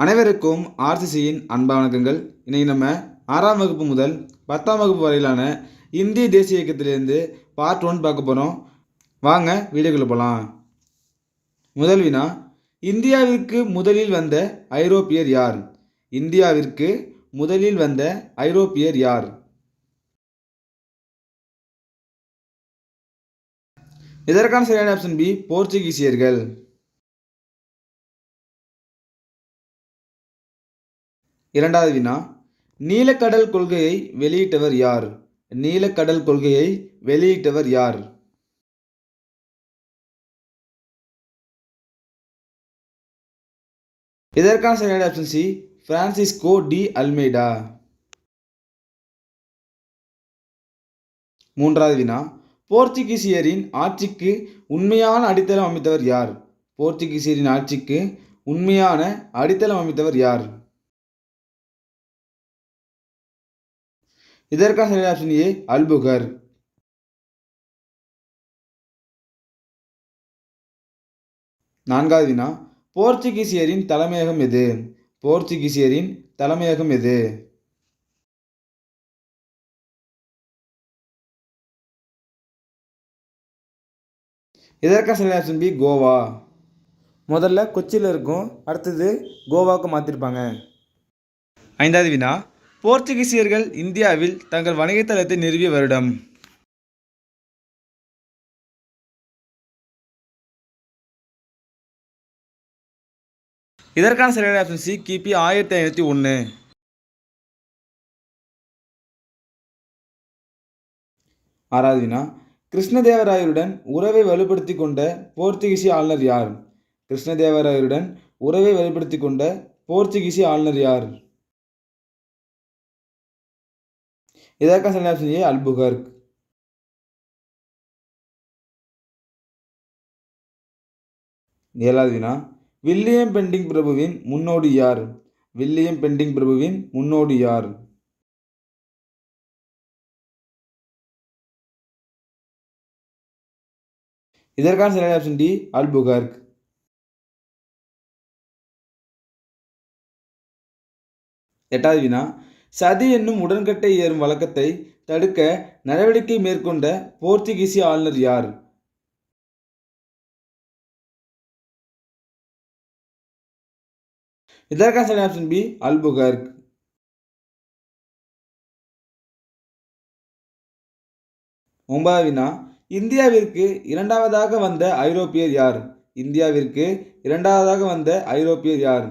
அனைவருக்கும் ஆர்சிசியின் அன்பான வணக்கங்கள். இன்றைக்கி நம்ம 6ஆம் வகுப்பு முதல் 10ஆம் வகுப்பு வரையிலான இந்திய தேசிய இயக்கத்திலிருந்து பார்ட் 1 பார்க்க போகிறோம். வாங்க வீடியோக்குள்ள போகலாம். முதல் வினா, இந்தியாவிற்கு முதலில் வந்த ஐரோப்பியர் யார்? இந்தியாவிற்கு முதலில் வந்த ஐரோப்பியர் யார்? இதற்கான சரியான ஆப்ஷன் பி, போர்ச்சுகீசியர்கள். இரண்டாவது வினா, நீலக்கடல் கொள்கையை வெளியிட்டவர் யார்? நீலக்கடல் கொள்கையை வெளியிட்டவர் யார்? இதற்கான சரியான option C, Francisco de Almeida. மூன்றாவது வினா, போர்ச்சுகீசியரின் ஆட்சிக்கு உண்மையான அடித்தளம் அமைத்தவர் யார்? போர்ச்சுகீசியரின் ஆட்சிக்கு உண்மையான அடித்தளம் அமைத்தவர் யார்? இதற்கான சரியான ஆப்ஷன் ஏ, அல்புகர். நான்காவது வினா, போர்ச்சுகீசியரின் தலைமையகம் எது? போர்ச்சுகீசியரின் தலைமையகம் எது? இதற்கான சரியான ஆப்ஷன் பி, கோவா. முதல்ல கொச்சியில் இருக்கும், அடுத்தது கோவாவுக்கு மாற்றிருப்பாங்க. ஐந்தாவது வினா, போர்ச்சுகீசியர்கள் இந்தியாவில் தங்கள் வணிகத்தளத்தை நிறுவிய வருடம்? இதற்கான சரியான ஆப்ஷன் சி, கிபி 1501. ஆறாவது வினா, கிருஷ்ணதேவராயருடன் உறவை வலுப்படுத்தி கொண்ட போர்ச்சுகீசி ஆளுநர் யார்? கிருஷ்ணதேவராயருடன் உறவை வலுப்படுத்தி கொண்ட போர்ச்சுகீசி ஆளுநர் யார்? இதற்கான சரியான ஆப்ஷன் ஏ, அல்புகர்க். ஏழாவது வினா, வில்லியம் பெண்டிங் பிரபுவின் முன்னோடி யார்? வில்லியம் பெண்டிங் பிரபுவின் முன்னோடி யார்? இதற்கான சரியான ஆப்ஷன் டி, அல்புகர்க். எட்டாவது வினா, சதி என்னும் உடன்கட்டை ஏறும் வழக்கத்தை தடுக்க நடவடிக்கை மேற்கொண்ட போர்ச்சுகீசி ஆளுநர் யார்? இதற்கான சரியான ஆப்ஷன் பி, அல்புகர்க். ஒன்பதாவது வினா, இந்தியாவிற்கு இரண்டாவதாக வந்த ஐரோப்பியர் யார்? இந்தியாவிற்கு இரண்டாவதாக வந்த ஐரோப்பியர் யார்?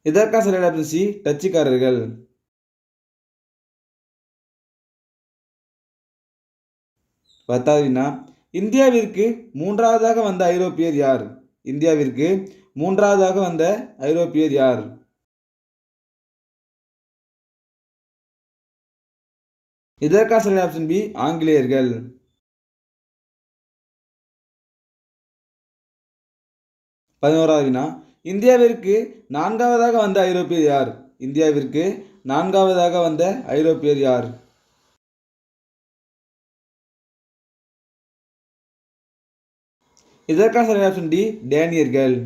இதற்கான சரியான ஆப்ஷன் சி, டச்சுக்காரர்கள். பத்தாவது வினா, இந்தியாவிற்கு மூன்றாவதாக வந்த ஐரோப்பியர் யார்? இந்தியாவிற்கு மூன்றாவதாக வந்த ஐரோப்பியர் யார்? இதற்கான சரியான ஆப்ஷன் பி, ஆங்கிலேயர்கள். பதினோராவது வினா, இந்தியாவிற்கு நான்காவதாக வந்த ஐரோப்பியர் யார்? இந்தியாவிற்கு நான்காவதாக வந்த ஐரோப்பியர் யார்? இதற்கான சரியான ஆப்ஷன் டி, டேனியர்கள்.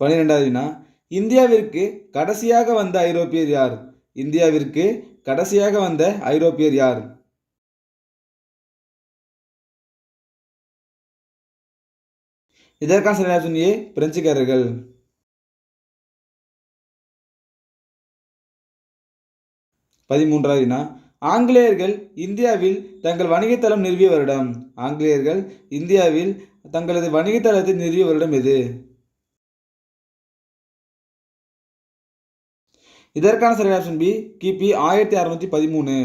பன்னிரெண்டாவது வினா, இந்தியாவிற்கு கடைசியாக வந்த ஐரோப்பியர் யார்? இந்தியாவிற்கு கடைசியாக வந்த ஐரோப்பியர் யார்? இதற்கான சரியான ஆப்ஷன் ஏ, பிரெஞ்சுக்காரர்கள். பதிமூன்றாவது வினா, ஆங்கிலேயர்கள் இந்தியாவில் தங்கள் வணிகத்தளம் நிறுவிய வருடம்? ஆங்கிலேயர்கள் இந்தியாவில் தங்களது வணிகத்தளத்தை நிறுவிய வருடம் எது? இதற்கான சரியான ஆப்ஷன் பி, கிபி 1613.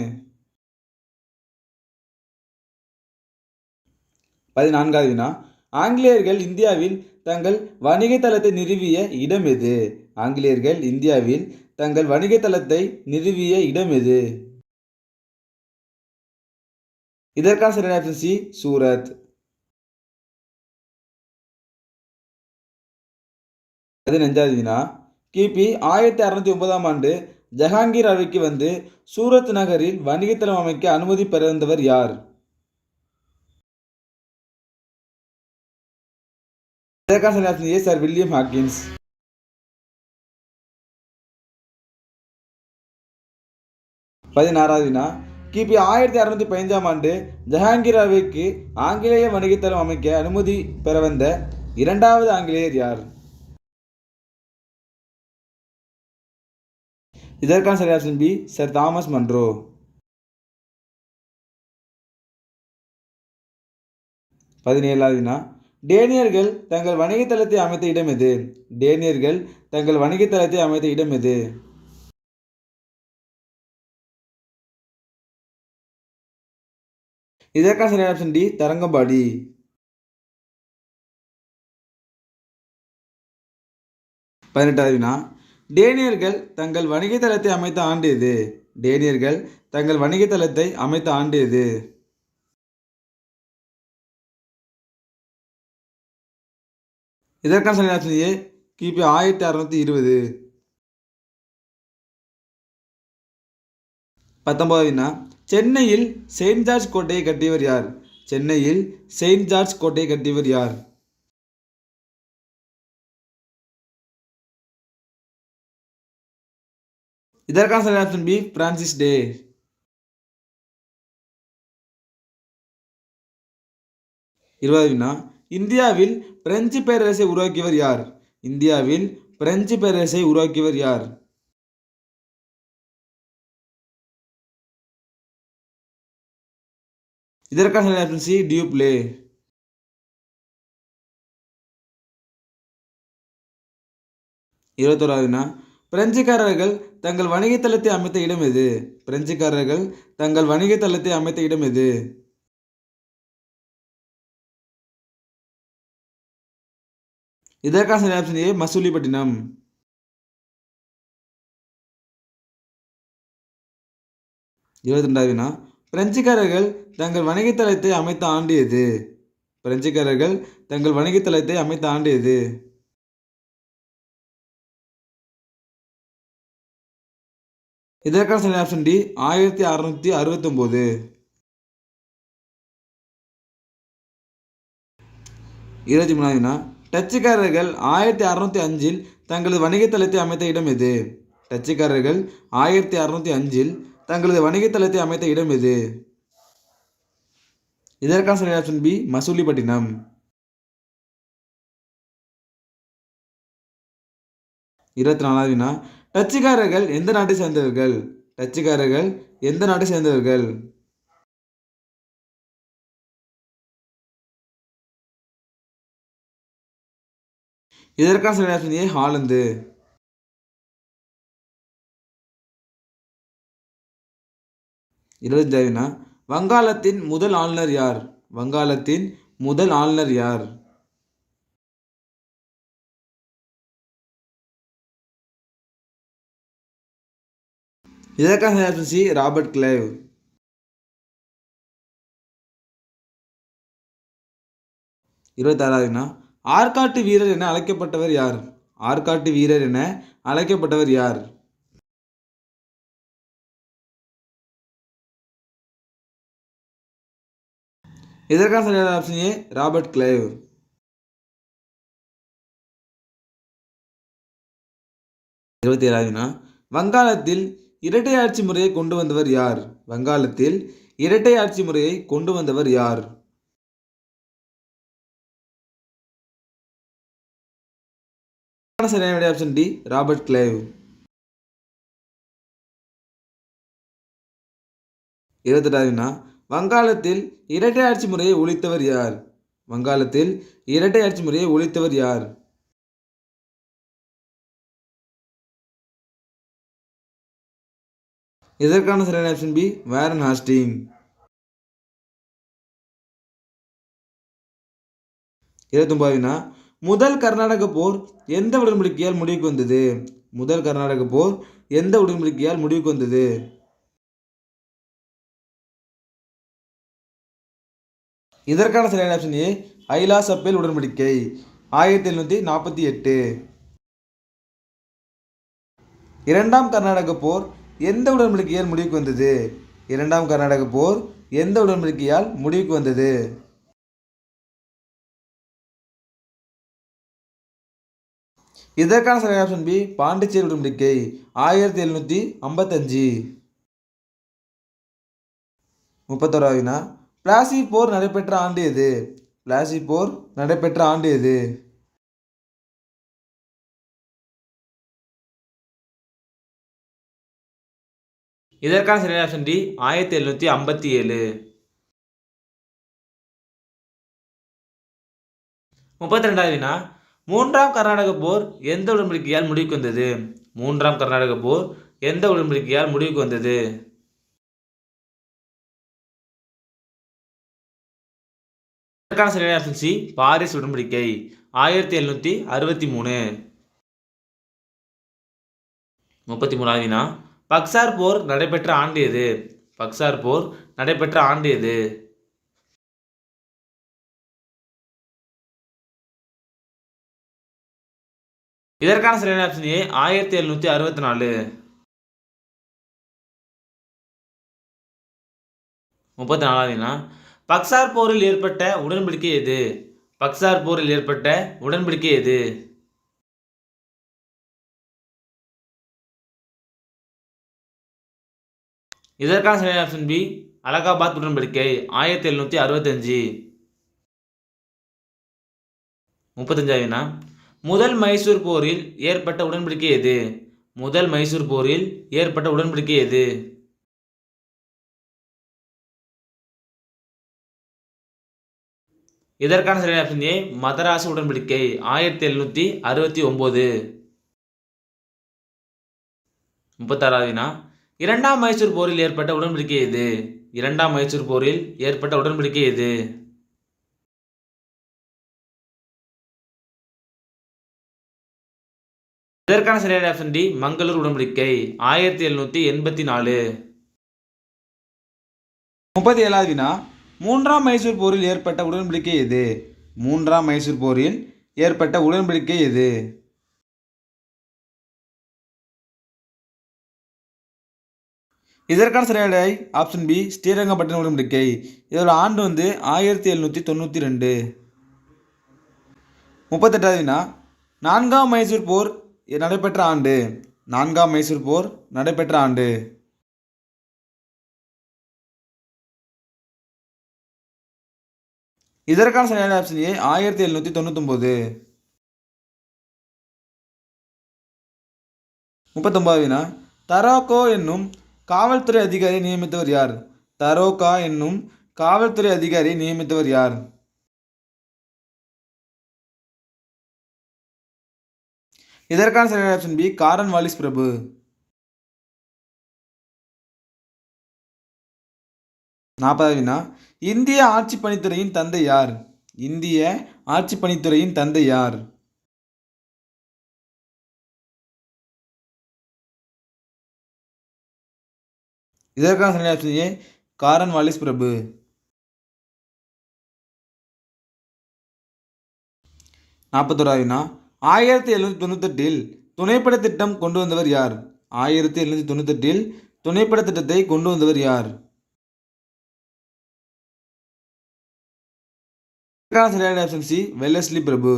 14வது வினா, ஆங்கிலேயர்கள் இந்தியாவில் தங்கள் வணிகத்தளத்தை நிறுவிய இடம் எது? ஆங்கிலேயர்கள் இந்தியாவில் தங்கள் வணிகத்தளத்தை நிறுவிய இடம் எது? இதற்கான சரியான ஆப்ஷன் சி, சூரத். 15வது வினா, கிபி 1609ஆம் ஆண்டு ஜஹாங்கீர் அவைக்கு வந்து சூரத் நகரில் வணிகத்தளம் அமைக்க அனுமதி பெற வந்தவர் யார்? இதற்கான சரியான option A sir William Hawkins. 16வது வினா கிபி 1615ஆம் ஆண்டு ஜஹாங்கீர் அவைக்கு ஆங்கிலேய வணிகத்தளம் அமைக்க அனுமதி பெற வந்த இரண்டாவது ஆங்கிலேயர் யார்? இதற்கான சரியான option B sir Thomas Munro. 17வது வினா டேனியர்கள் தங்கள் வணிகத்தளத்தை அமைத்த இடம் எது? டேனியர்கள் தங்கள் வணிகத்தளத்தை அமைத்த இடம் எது? இதற்கான சரியான ஆப்ஷன் டி தரங்கம்பாடி. 18வது வினா டேனியர்கள் தங்கள் வணிகத்தளத்தை அமைத்த ஆண்டு எது? டேனியர்கள் தங்கள் வணிகத்தளத்தை அமைத்த ஆண்டு எது? இதற்கான சரியான ஆப்ஷன் ஏ கிபி 1620. 19வது வினா சென்னையில் செயின்ட் ஜார்ஜ் கோட்டையை கட்டியவர் யார்? சென்னையில் செயின்ட் ஜார்ஜ் கோட்டையை கட்டியவர் யார்? இதற்கான சரியான ஆப்ஷன் பி பிரான்சிஸ் டே. 20வது வினா இந்தியாவில் பிரெஞ்சு பேரரசை உருவாக்கியவர் யார்? இந்தியாவில் பிரெஞ்சு பேரரசை உருவாக்கியவர் யார்? இதற்கான சரியான ஆப்ஷன் சி டியூப்ளே. 21வது வினா பிரெஞ்சுக்காரர்கள் தங்கள் வணிகத்தளத்தை அமைத்த இடம் எது? பிரெஞ்சுக்காரர்கள் தங்கள் வணிகத்தளத்தை அமைத்த இடம் எது? இதற்கான சரியான ஆப்ஷன் ஏ மசூலிப்பட்டினம். 22வது வினா பிரெஞ்சுக்காரர்கள் தங்கள் வணிகத்தளத்தை அமைத்த ஆண்டு எது? பிரெஞ்சுக்காரர்கள் தங்கள் வணிகத்தளத்தை அமைத்த ஆண்டு எது? இதற்கான சரியான ஆப்ஷன் டி 1669. 23வது வினா டச்சுக்காரர்கள் 1605இல் தங்களது வணிகத்தளத்தை அமைத்த இடம் எது? டச்சுக்காரர்கள் 1605இல் தங்களது வணிகத்தளத்தை அமைத்த இடம் எது? இதற்கான சரியான ஆப்ஷன் பி மசூலிப்பட்டினம். 24வது வினா டச்சுக்காரர்கள் எந்த நாட்டை சேர்ந்தவர்கள்? டச்சுக்காரர்கள் எந்த நாட்டை சேர்ந்தவர்கள்? இதற்கான சரியான ஆப்ஷன் ஏ ஹாலந்து. 25வது வினா வங்காளத்தின் முதல் ஆளுநர் யார்? வங்காளத்தின் முதல் ஆளுநர் யார்? இதற்கான ஆப்ஷன் சி ராபர்ட் கிளைவ். 26வது வினா ஆற்காட்டு வீரர் என அழைக்கப்பட்டவர் யார்? ஆற்காட்டு வீரர் என அழைக்கப்பட்டவர் யார்? இதற்கான சரியான ஆப்ஷன் ஏ ராபர்ட் கிளைவ். 27வது வினா வங்காளத்தில் இரட்டை ஆட்சி முறையை கொண்டு வந்தவர் யார்? வங்காளத்தில் இரட்டை ஆட்சி முறையை கொண்டு வந்தவர் யார்? சரியான ஆப்ஷன் டி ராபர்ட் கிளைவ். 28வது வினா வங்காளத்தில் இரட்டை ஆட்சி முறையை ஒழித்தவர் யார்? வங்காளத்தில் இரட்டை ஆட்சி முறையை ஒழித்தவர் யார்? இதற்கான சரியான ஆப்ஷன் பி வாரன் ஹாஸ்டிங். 29வது வினா முதல் கர்நாடக போர் எந்த உடன்படிக்கையால் முடிவுக்கு வந்தது? முதல் கர்நாடக போர் எந்த உடன்படிக்கையால் முடிவுக்கு வந்தது? இதற்கான சரியான ஆப்ஷன் ஏ ஐலா-சப்பேல் உடன்படிக்கை 1748. இரண்டாம் கர்நாடக போர் எந்த உடன்படிக்கையால் முடிவுக்கு வந்தது? இரண்டாம் கர்நாடக போர் எந்த உடன்படிக்கையால் முடிவுக்கு வந்தது? இதற்கான சரியான ஆப்ஷன் பி பாண்டிச்சேரி உடன்படிக்கை 1755. 31வது வினா பிளாசி போர் நடைபெற்ற ஆண்டு எது? பிளாசி போர் நடைபெற்ற ஆண்டு எது? இதற்கான சரியான ஆப்ஷன் டி 1757. 32வது வினா மூன்றாம் கர்நாடக போர் எந்த உடன்படிக்கையால் முடிவுக்கு வந்தது? மூன்றாம் கர்நாடக போர் எந்த உடன்படிக்கையால் முடிவுக்கு வந்தது? இதற்கான சரியான ஆப்ஷன் சி பாரிஸ் உடன்படிக்கை 1763. 33வது வினா பக்சார் போர் நடைபெற்ற ஆண்டு எது? பக்சார் போர் நடைபெற்ற ஆண்டு எது? இதற்கான சரியான ஆப்ஷன் ஏ 1764. 34வது வினா பக்சார் போரில் ஏற்பட்ட உடன்படிக்கை எது? பக்சார் போரில் ஏற்பட்ட உடன்படிக்கை எது? இதற்கான சரியான ஆப்ஷன் பி அலகாபாத் உடன்படிக்கை 1765. 35வது வினா முதல் மைசூர் போரில் ஏற்பட்ட உடன்படிக்கை எது? முதல் மைசூர் போரில் ஏற்பட்ட உடன்படிக்கை எது? இதற்கான சரியான ஆப்ஷன் ஏ மதராசு உடன்படிக்கை 1769. 36வது வினா இரண்டாம் மைசூர் போரில் ஏற்பட்ட உடன்படிக்கை எது? இரண்டாம் மைசூர் போரில் ஏற்பட்ட உடன்படிக்கை எது? இதற்கான சரியான ஆப்ஷன் டி மங்களூர் உடன்படிக்கை 1784. 37வது வினா மூன்றாம் மைசூர் போரில் ஏற்பட்ட உடன்படிக்கை எது? மூன்றாம் மைசூர் போரில் ஏற்பட்ட உடன்படிக்கை எது? இதற்கான சரியான ஆப்ஷன் பி ஸ்ரீரங்கப்பட்டினம் உடன்படிக்கை. இதோட ஆண்டு 1792. 38வது வினா நான்காம் மைசூர் போர் நடைபெற்ற ஆண்டு. நான்காம் மைசூர் போர் நடைபெற்ற ஆண்டு. இதற்கான சரியான ஆப்ஷன் ஏ 1799. 39வது வினா தரோகோ என்னும் காவல்துறை அதிகாரியை நியமித்தவர் யார்? தரோகா என்னும் காவல்துறை அதிகாரியை நியமித்தவர் யார்? இதற்கான சரியான ஆப்ஷன் பி காரன் வாலிஸ் பிரபு. 40வது வினா இந்திய ஆட்சி பணித்துறையின் தந்தை யார்? இந்திய ஆட்சி பணித்துறையின் தந்தை யார்? இதற்கான சரியான ஆப்ஷன் ஏ காரன் வாலிஸ் பிரபு. 41வது வினா 1798 துணைப்படை திட்டம் கொண்டு வந்தவர் யார்? 1798 துணைப்படை திட்டத்தை கொண்டு வந்தவர் யார்? சரியான ஆப்ஷன் சி வெல்லஸ்லி பிரபு.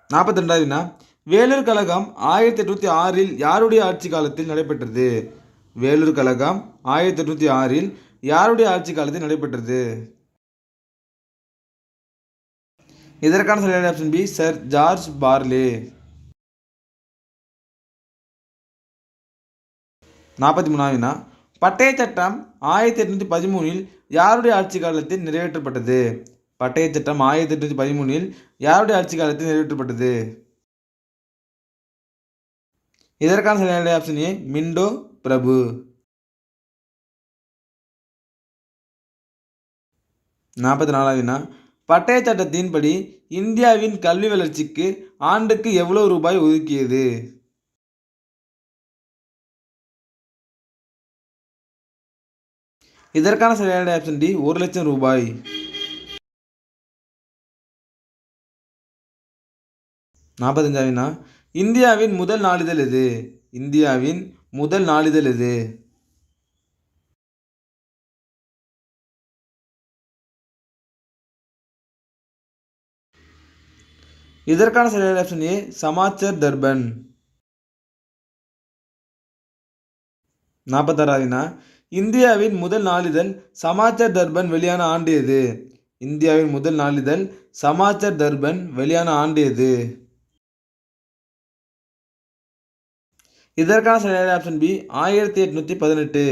42வது வினா வேலூர் கழகம் 1806 யாருடைய ஆட்சி காலத்தில் நடைபெற்றது? வேலூர் கழகம் 1806 யாருடைய ஆட்சி காலத்தில் நடைபெற்றது? இதற்கான சரியான option B sir George Barlow. 43வது வினா பட்டய சட்டம் 1813 யாருடைய ஆட்சி காலத்தில் நிறைவேற்றப்பட்டது? பட்டய சட்டம் 1813 யாருடைய ஆட்சி காலத்தில் நிறைவேற்றப்பட்டது? இதற்கான சரியான ஆப்ஷன் ஏ மிண்டோ பிரபு. 44வது வினா பட்டய சட்டத்தின்படி இந்தியாவின் கல்வி வளர்ச்சிக்கு ஆண்டுக்கு எவ்வளவு ரூபாய் ஒதுக்கியது? இதற்கான சரியான ஆப்ஷன் டி 1,00,000 ரூபாய். 45 இந்தியாவின் முதல் நாளிதழ் எது? இந்தியாவின் முதல் நாளிதழ் எது? இதற்கான சரியான ஆப்ஷன் ஏ சமாச்சர் தர்பன். 46 இந்தியாவின் முதல் நாளிதழ் சமாச்சர் தர்பன் வெளியான ஆண்டு எது? இந்தியாவின் முதல் நாளிதழ் சமாச்சர் தர்பன் வெளியான ஆண்டு எது? இதற்கான சரியான ஆப்ஷன் பி 1818.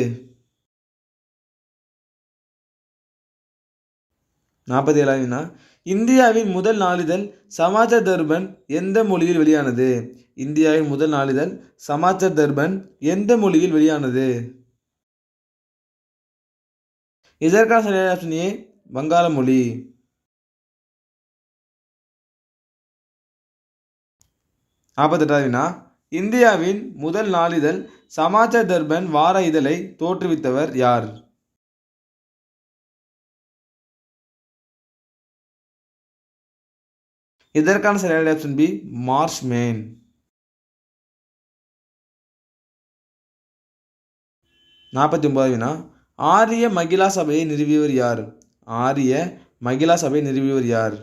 47 இந்தியாவின் முதல் நாளிதழ் சமாச்சர் தர்பன் எந்த மொழியில் வெளியானது? இந்தியாவின் முதல் நாளிதழ் சமாச்சர் தர்பன் எந்த மொழியில் வெளியானது? இதற்கான சரியான ஆப்ஷன் ஏ வங்காள மொழி. 48 இந்தியாவின் முதல் நாளிதழ் சமாச்சர் தர்பன் வார இதழை தோற்றுவித்தவர் யார்? இதற்கான சரியான ஆப்ஷன் பி மார்ஷ் மேன். 49 ஆரிய மகிழா சபையை நிறுவியவர் யார்? ஆரிய மகிழா சபையை நிறுவியவர் யார்?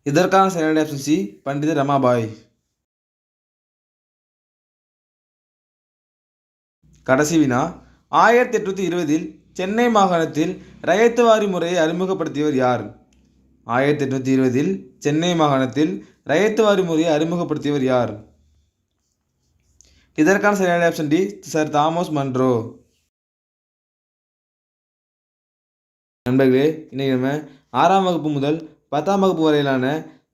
இதற்கான சரியான ஆப்ஷன் சி பண்டித ரமாபாய். கடைசி வினா 1820 சென்னை மாகாணத்தில் ரயத்துவாரி முறையை அறிமுகப்படுத்தியவர் யார்? 1820 சென்னை மாகாணத்தில் ரயத்துவாரி முறையை அறிமுகப்படுத்தியவர் யார்? இதற்கான சரியான option D sir Thomas Munro. நண்பர்களே, இன்னைக்கு நம்ம 6ஆம் வகுப்பு முதல் 10ஆம் வகுப்பு வரையிலான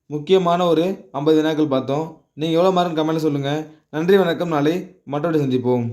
முக்கியமான ஒரு 50 வினாக்கள் பார்த்தோம். நீங்கள் எவ்வளோ மார்க் கமெண்ட்டில் சொல்லுங்கள். நன்றி, வணக்கம். நாளை மற்றொரு சந்திப்போம்.